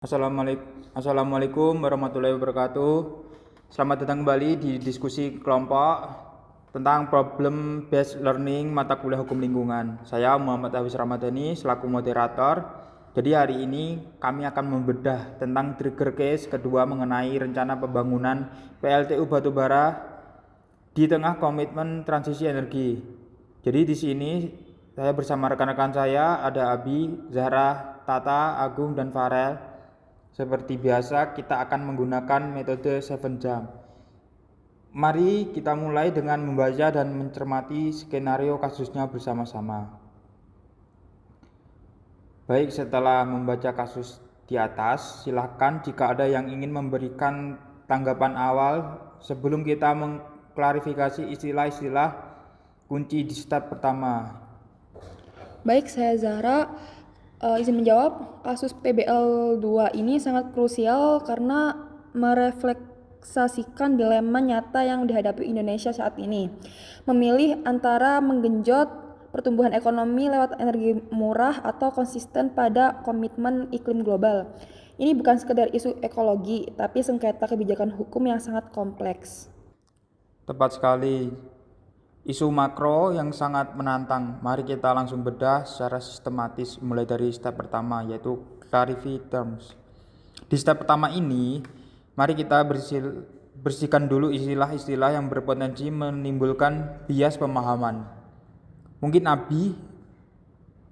Assalamualaikum warahmatullahi wabarakatuh. Selamat datang kembali di diskusi kelompok tentang problem based learning mata kuliah hukum lingkungan. Saya Muhammad Hafiz Ramadhani selaku moderator. Jadi hari ini kami akan membedah tentang trigger case kedua mengenai rencana pembangunan PLTU batubara di tengah komitmen transisi energi. Jadi di sini saya bersama rekan-rekan saya ada Abi, Zahra, Tata, Agung, dan Farel. Seperti biasa kita akan menggunakan metode 7 jam. Mari kita mulai dengan membaca dan mencermati skenario kasusnya bersama-sama. Baik, setelah membaca kasus di atas, silakan jika ada yang ingin memberikan tanggapan awal sebelum kita mengklarifikasi istilah-istilah kunci di step pertama. Baik, saya Zahra. Izin menjawab, kasus PBL 2 ini sangat krusial karena merefleksasikan dilema nyata yang dihadapi Indonesia saat ini. Memilih antara menggenjot pertumbuhan ekonomi lewat energi murah atau konsisten pada komitmen iklim global. Ini bukan sekedar isu ekologi, tapi sengketa kebijakan hukum yang sangat kompleks. Tepat sekali. Isu makro yang sangat menantang. Mari kita langsung bedah secara sistematis mulai dari step pertama, yaitu clarify terms. Di step pertama ini, mari kita bersihkan dulu istilah-istilah yang berpotensi menimbulkan bias pemahaman. Mungkin Abi,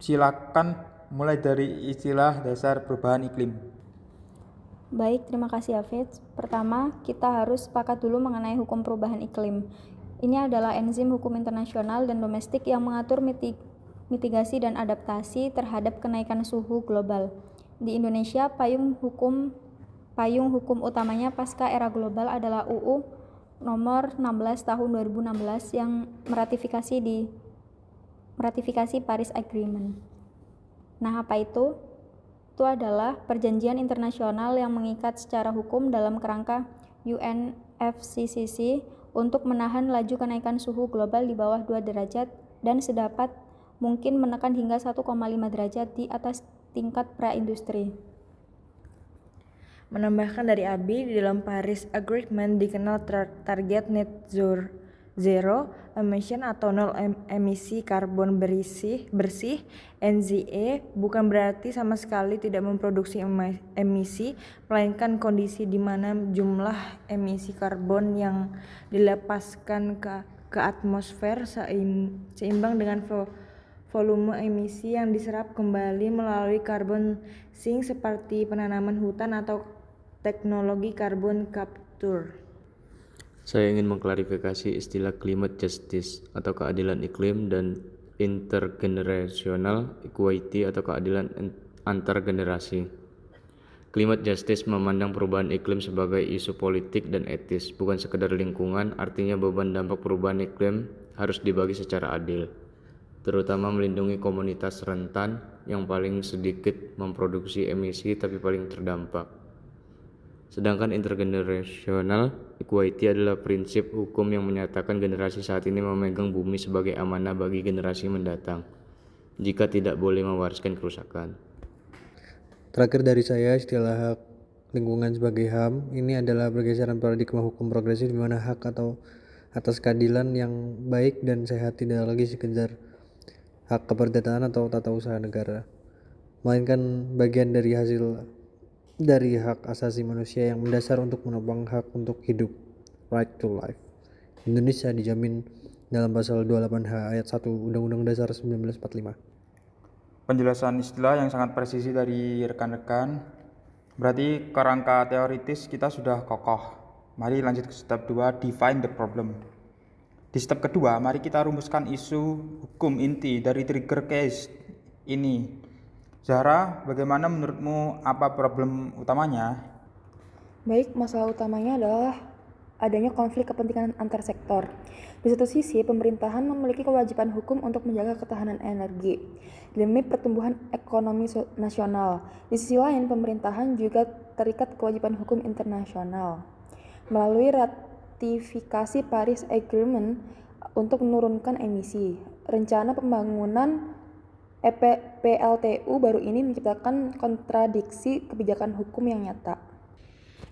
silakan mulai dari istilah dasar perubahan iklim. Baik, terima kasih Hafiz. Pertama, kita harus sepakat dulu mengenai hukum perubahan iklim. Ini adalah enzim hukum internasional dan domestik yang mengatur mitigasi dan adaptasi terhadap kenaikan suhu global. Di Indonesia, payung hukum utamanya pasca era global adalah UU nomor 16 tahun 2016 yang meratifikasi Paris Agreement. Nah, apa itu? Itu adalah perjanjian internasional yang mengikat secara hukum dalam kerangka UNFCCC untuk menahan laju kenaikan suhu global di bawah 2 derajat dan sedapat mungkin menekan hingga 1,5 derajat di atas tingkat pra-industri. Menambahkan dari Abi, di dalam Paris Agreement dikenal target net zero emission atau nol emisi karbon bersih NZE bukan berarti sama sekali tidak memproduksi emisi, melainkan kondisi di mana jumlah emisi karbon yang dilepaskan ke atmosfer seimbang dengan volume emisi yang diserap kembali melalui carbon sink seperti penanaman hutan atau teknologi carbon capture. Saya ingin mengklarifikasi istilah climate justice atau keadilan iklim dan intergenerational equity atau keadilan antar generasi. Climate justice memandang perubahan iklim sebagai isu politik dan etis, bukan sekedar lingkungan. Artinya beban dampak perubahan iklim harus dibagi secara adil, terutama melindungi komunitas rentan yang paling sedikit memproduksi emisi tapi paling terdampak. Sedangkan intergenerational equity adalah prinsip hukum yang menyatakan generasi saat ini memegang bumi sebagai amanah bagi generasi mendatang, jika tidak boleh mewariskan kerusakan. Terakhir dari saya, istilah hak lingkungan sebagai HAM ini adalah pergeseran paradigma hukum progresif di mana hak atau atas keadilan yang baik dan sehat tidak lagi sekedar hak keperdataan atau tata usaha negara, melainkan bagian dari hak asasi manusia yang mendasar untuk menopang hak untuk hidup, right to life. Indonesia dijamin dalam pasal 28H ayat 1 Undang-Undang Dasar 1945. Penjelasan istilah yang sangat presisi dari rekan-rekan. Berarti kerangka teoritis kita sudah kokoh. Mari lanjut ke step 2, define the problem. Di step kedua, mari kita rumuskan isu hukum inti dari trigger case ini. Zahra, bagaimana menurutmu apa problem utamanya? Baik, masalah utamanya adalah adanya konflik kepentingan antar sektor. Di satu sisi, pemerintahan memiliki kewajiban hukum untuk menjaga ketahanan energi demi pertumbuhan ekonomi nasional. Di sisi lain, pemerintahan juga terikat kewajiban hukum internasional melalui ratifikasi Paris Agreement untuk menurunkan emisi. Rencana pembangunan PLTU baru ini menciptakan kontradiksi kebijakan hukum yang nyata.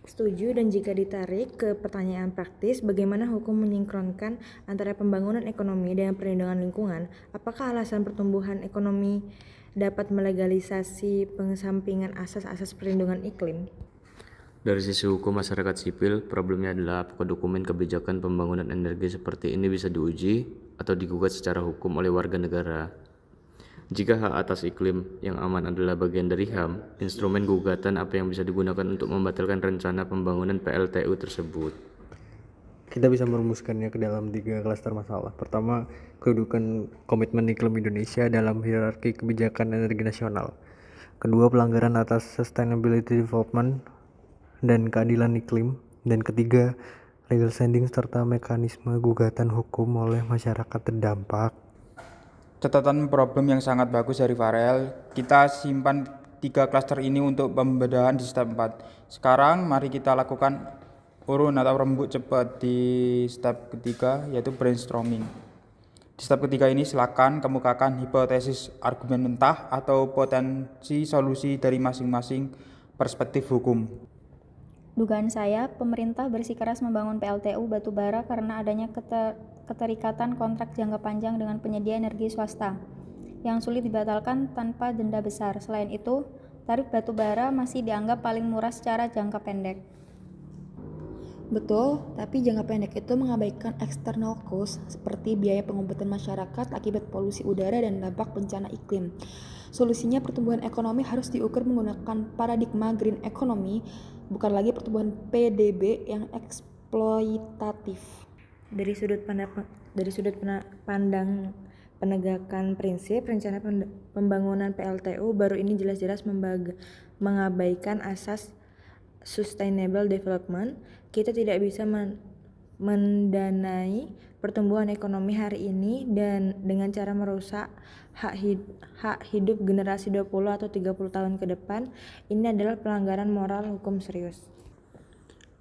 Setuju, dan jika ditarik ke pertanyaan praktis, bagaimana hukum menyinkronkan antara pembangunan ekonomi dengan perlindungan lingkungan? Apakah alasan pertumbuhan ekonomi dapat melegalisasi pengesampingan asas-asas perlindungan iklim? Dari sisi hukum masyarakat sipil, problemnya adalah apakah dokumen kebijakan pembangunan energi seperti ini bisa diuji atau digugat secara hukum oleh warga negara. Jika hak atas iklim yang aman adalah bagian dari HAM, instrumen gugatan apa yang bisa digunakan untuk membatalkan rencana pembangunan PLTU tersebut? Kita bisa merumuskannya ke dalam 3 klaster masalah. Pertama, kedudukan komitmen iklim Indonesia dalam hierarki kebijakan energi nasional. Kedua, pelanggaran atas sustainability development dan keadilan iklim. Dan ketiga, legal standing serta mekanisme gugatan hukum oleh masyarakat terdampak. Catatan problem yang sangat bagus dari Farel. Kita simpan 3 klaster ini untuk pembedahan di step 4. Sekarang mari kita lakukan urun atau rembuk cepat di step ketiga, yaitu brainstorming. Di step ketiga ini silakan kemukakan hipotesis, argumen mentah, atau potensi solusi dari masing-masing perspektif hukum. Dugaan saya, pemerintah bersikeras membangun PLTU batubara karena adanya keterikatan kontrak jangka panjang dengan penyedia energi swasta yang sulit dibatalkan tanpa denda besar. Selain itu, tarif batubara masih dianggap paling murah secara jangka pendek. Betul, tapi jangka pendek itu mengabaikan external cost seperti biaya pengobatan masyarakat akibat polusi udara dan dampak bencana iklim. Solusinya, pertumbuhan ekonomi harus diukur menggunakan paradigma green economy, bukan lagi pertumbuhan PDB yang eksploitatif. Dari sudut pandang penegakan prinsip, rencana pembangunan PLTU baru ini jelas-jelas mengabaikan asas sustainable development. Kita tidak bisa mendanai pertumbuhan ekonomi hari ini dan dengan cara merusak hak hidup generasi 20 atau 30 tahun ke depan. Ini adalah pelanggaran moral hukum serius.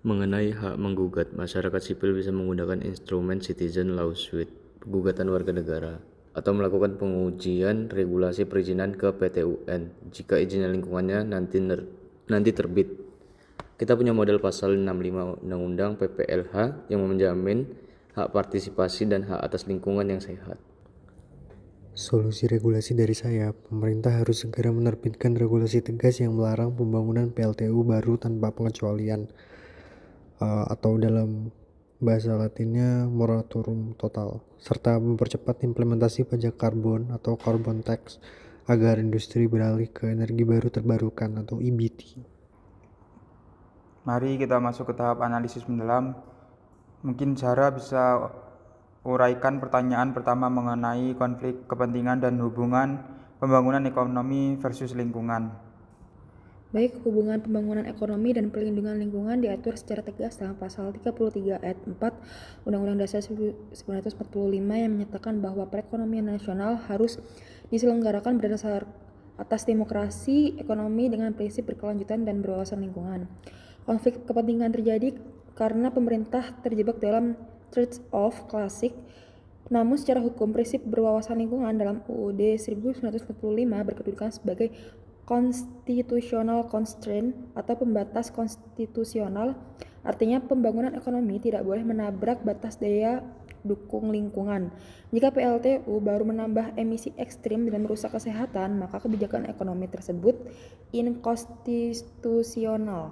Mengenai hak menggugat, masyarakat sipil bisa menggunakan instrumen citizen lawsuit, gugatan warga negara, atau melakukan pengujian regulasi perizinan ke PT-UN jika izin lingkungannya nanti terbit. Kita punya model pasal 65 Undang-Undang PPLH yang menjamin hak partisipasi dan hak atas lingkungan yang sehat. Solusi regulasi dari saya, pemerintah harus segera menerbitkan regulasi tegas yang melarang pembangunan PLTU baru tanpa pengecualian, atau dalam bahasa latinnya moratorium total, serta mempercepat implementasi pajak karbon atau carbon tax agar industri beralih ke energi baru terbarukan atau EBT. Mari kita masuk ke tahap analisis mendalam. Mungkin Zara bisa uraikan pertanyaan pertama mengenai konflik kepentingan dan hubungan pembangunan ekonomi versus lingkungan. Baik, hubungan pembangunan ekonomi dan perlindungan lingkungan diatur secara tegas dalam pasal 33 ayat 4 Undang-Undang Dasar 1945 yang menyatakan bahwa perekonomian nasional harus diselenggarakan berdasar atas demokrasi ekonomi dengan prinsip berkelanjutan dan berwawasan lingkungan. Konflik kepentingan terjadi karena pemerintah terjebak dalam trade-off klasik. Namun secara hukum, prinsip berwawasan lingkungan dalam UUD 1945 berkedudukan sebagai constitutional constraint atau pembatas konstitusional. Artinya pembangunan ekonomi tidak boleh menabrak batas daya dukung lingkungan. Jika PLTU baru menambah emisi ekstrim dan merusak kesehatan, maka kebijakan ekonomi tersebut inkonstitusional.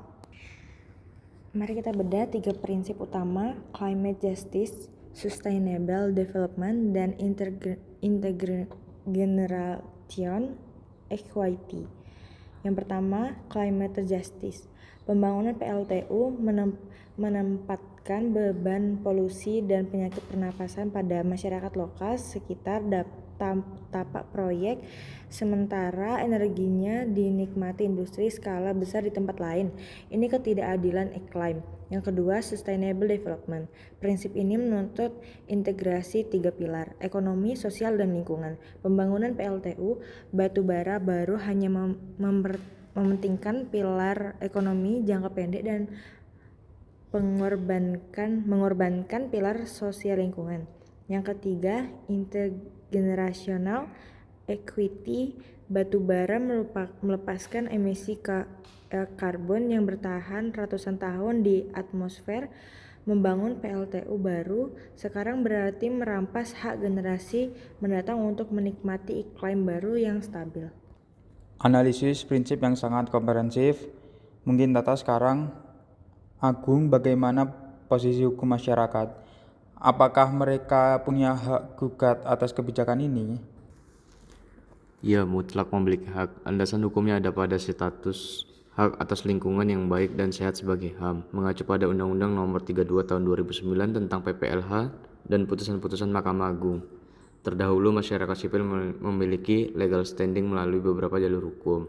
Mari kita bedah 3 prinsip utama: climate justice, sustainable development, dan intergeneration equity. Yang pertama, climate justice. Pembangunan PLTU menempatkan beban polusi dan penyakit pernapasan pada masyarakat lokal sekitar tapak proyek, sementara energinya dinikmati industri skala besar di tempat lain. Ini ketidakadilan iklim. Yang kedua, sustainable development. Prinsip ini menuntut integrasi 3 pilar, ekonomi, sosial, dan lingkungan. Pembangunan PLTU batubara baru hanya mementingkan pilar ekonomi jangka pendek dan mengorbankan pilar sosial lingkungan. Yang ketiga, intergenerational equity batu bara melepaskan emisi karbon yang bertahan ratusan tahun di atmosfer. Membangun PLTU baru sekarang berarti merampas hak generasi mendatang untuk menikmati iklim baru yang stabil. Analisis prinsip yang sangat komprehensif. Mungkin Tata sekarang, Agung, bagaimana posisi hukum masyarakat? Apakah mereka punya hak gugat atas kebijakan ini? Ya, mutlak memiliki hak. Landasan hukumnya ada pada status hak atas lingkungan yang baik dan sehat sebagai HAM, mengacu pada Undang-Undang Nomor 32 Tahun 2009 tentang PPLH dan putusan-putusan Mahkamah Agung. Terdahulu, masyarakat sipil memiliki legal standing melalui beberapa jalur hukum.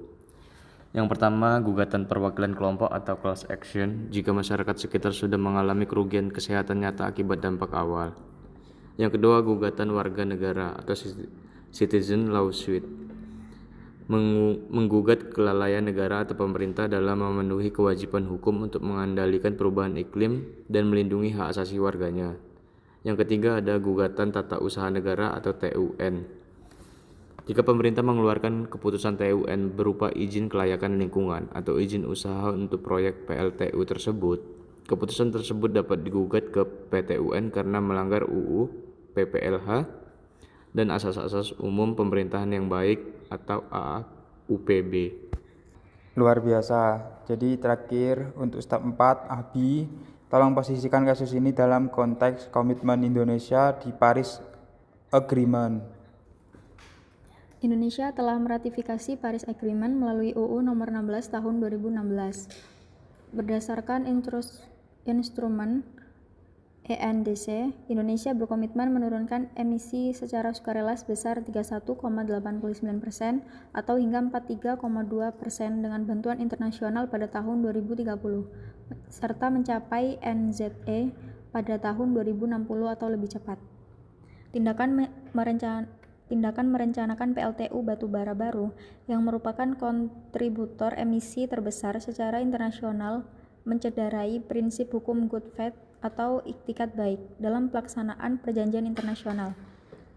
Yang pertama, gugatan perwakilan kelompok atau class action jika masyarakat sekitar sudah mengalami kerugian kesehatan nyata akibat dampak awal. Yang kedua, gugatan warga negara atau citizen lawsuit, menggugat kelalaian negara atau pemerintah dalam memenuhi kewajiban hukum untuk mengendalikan perubahan iklim dan melindungi hak asasi warganya. Yang ketiga, ada gugatan tata usaha negara atau TUN. Jika pemerintah mengeluarkan keputusan TUN berupa izin kelayakan lingkungan atau izin usaha untuk proyek PLTU tersebut, keputusan tersebut dapat digugat ke PTUN karena melanggar UU, PPLH, dan asas-asas umum pemerintahan yang baik atau AAUPB. Luar biasa. Jadi terakhir untuk step 4, Abi, tolong posisikan kasus ini dalam konteks komitmen Indonesia di Paris Agreement. Indonesia telah meratifikasi Paris Agreement melalui UU Nomor 16 Tahun 2016. Berdasarkan instrumen ENDC, Indonesia berkomitmen menurunkan emisi secara sukarela sebesar 31,89% atau hingga 43,2% dengan bantuan internasional pada tahun 2030, serta mencapai NZE pada tahun 2060 atau lebih cepat. Tindakan merencanakan PLTU batubara baru yang merupakan kontributor emisi terbesar secara internasional mencederai prinsip hukum good faith atau iktikat baik dalam pelaksanaan perjanjian internasional.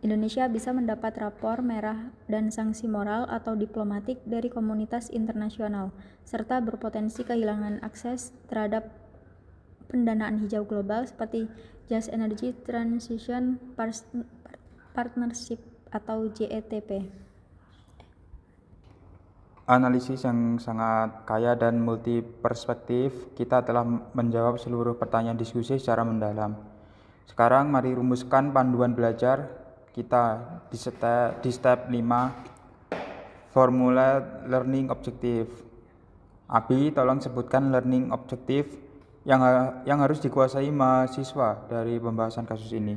Indonesia bisa mendapat rapor merah dan sanksi moral atau diplomatik dari komunitas internasional, serta berpotensi kehilangan akses terhadap pendanaan hijau global seperti Just Energy Transition Partnership atau JETP. Analisis yang sangat kaya dan multi perspektif, kita telah menjawab seluruh pertanyaan diskusi secara mendalam. Sekarang mari rumuskan panduan belajar kita di step 5, formula learning objective. Abi, tolong sebutkan learning objective yang harus dikuasai mahasiswa dari pembahasan kasus ini.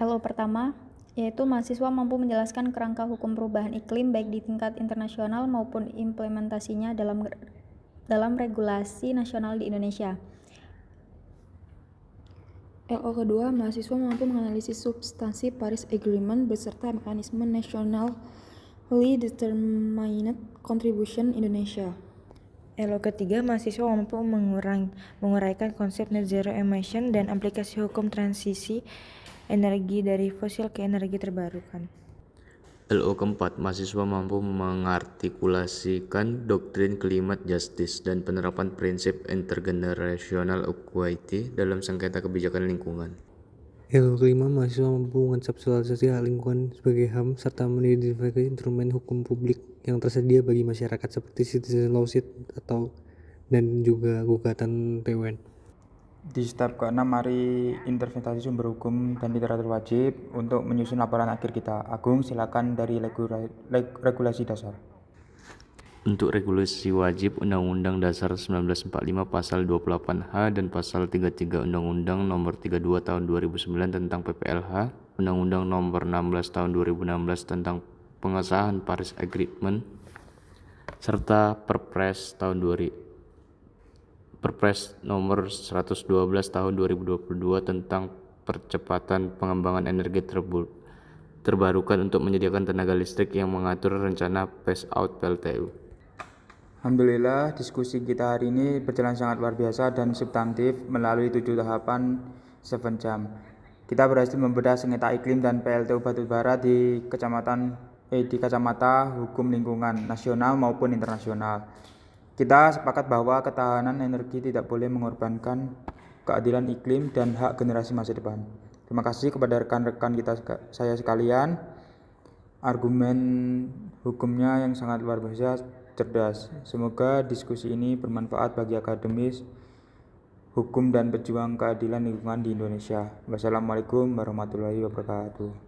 LO pertama, yaitu mahasiswa mampu menjelaskan kerangka hukum perubahan iklim baik di tingkat internasional maupun implementasinya dalam regulasi nasional di Indonesia. LO kedua, mahasiswa mampu menganalisis substansi Paris Agreement beserta mekanisme nationally determined contribution Indonesia. LO ketiga, mahasiswa mampu menguraikan konsep net zero emission dan aplikasi hukum transisi energi dari fosil ke energi terbarukan. LO keempat, mahasiswa mampu mengartikulasikan doktrin climate justice dan penerapan prinsip intergenerational equity dalam sengketa kebijakan lingkungan. LO kelima, mahasiswa mampu mengkonseptualisasi hak lingkungan sebagai HAM serta mengidentifikasi instrumen hukum publik yang tersedia bagi masyarakat seperti citizen lawsuit dan juga gugatan TUN. Di step ke-6, mari interpretasi sumber hukum dan literatur wajib untuk menyusun laporan akhir kita. Agung, silakan dari regulasi dasar. Untuk regulasi wajib, Undang-Undang Dasar 1945 Pasal 28H dan Pasal 33 Undang-Undang Nomor 32 Tahun 2009 tentang PPLH, Undang-Undang Nomor 16 Tahun 2016 tentang pengesahan Paris Agreement, serta Perpres Nomor 112 Tahun 2022 tentang percepatan pengembangan energi terbarukan untuk menyediakan tenaga listrik yang mengatur rencana phase out PLTU. Alhamdulillah, diskusi kita hari ini berjalan sangat luar biasa dan substantif melalui 7 tahapan 7 jam. Kita berhasil membedah sengketa iklim dan PLTU batubara di kacamata hukum lingkungan nasional maupun internasional. Kita sepakat bahwa ketahanan energi tidak boleh mengorbankan keadilan iklim dan hak generasi masa depan. Terima kasih kepada rekan-rekan saya sekalian. Argumen hukumnya yang sangat luar biasa cerdas. Semoga diskusi ini bermanfaat bagi akademis hukum dan pejuang keadilan lingkungan di Indonesia. Wassalamualaikum warahmatullahi wabarakatuh.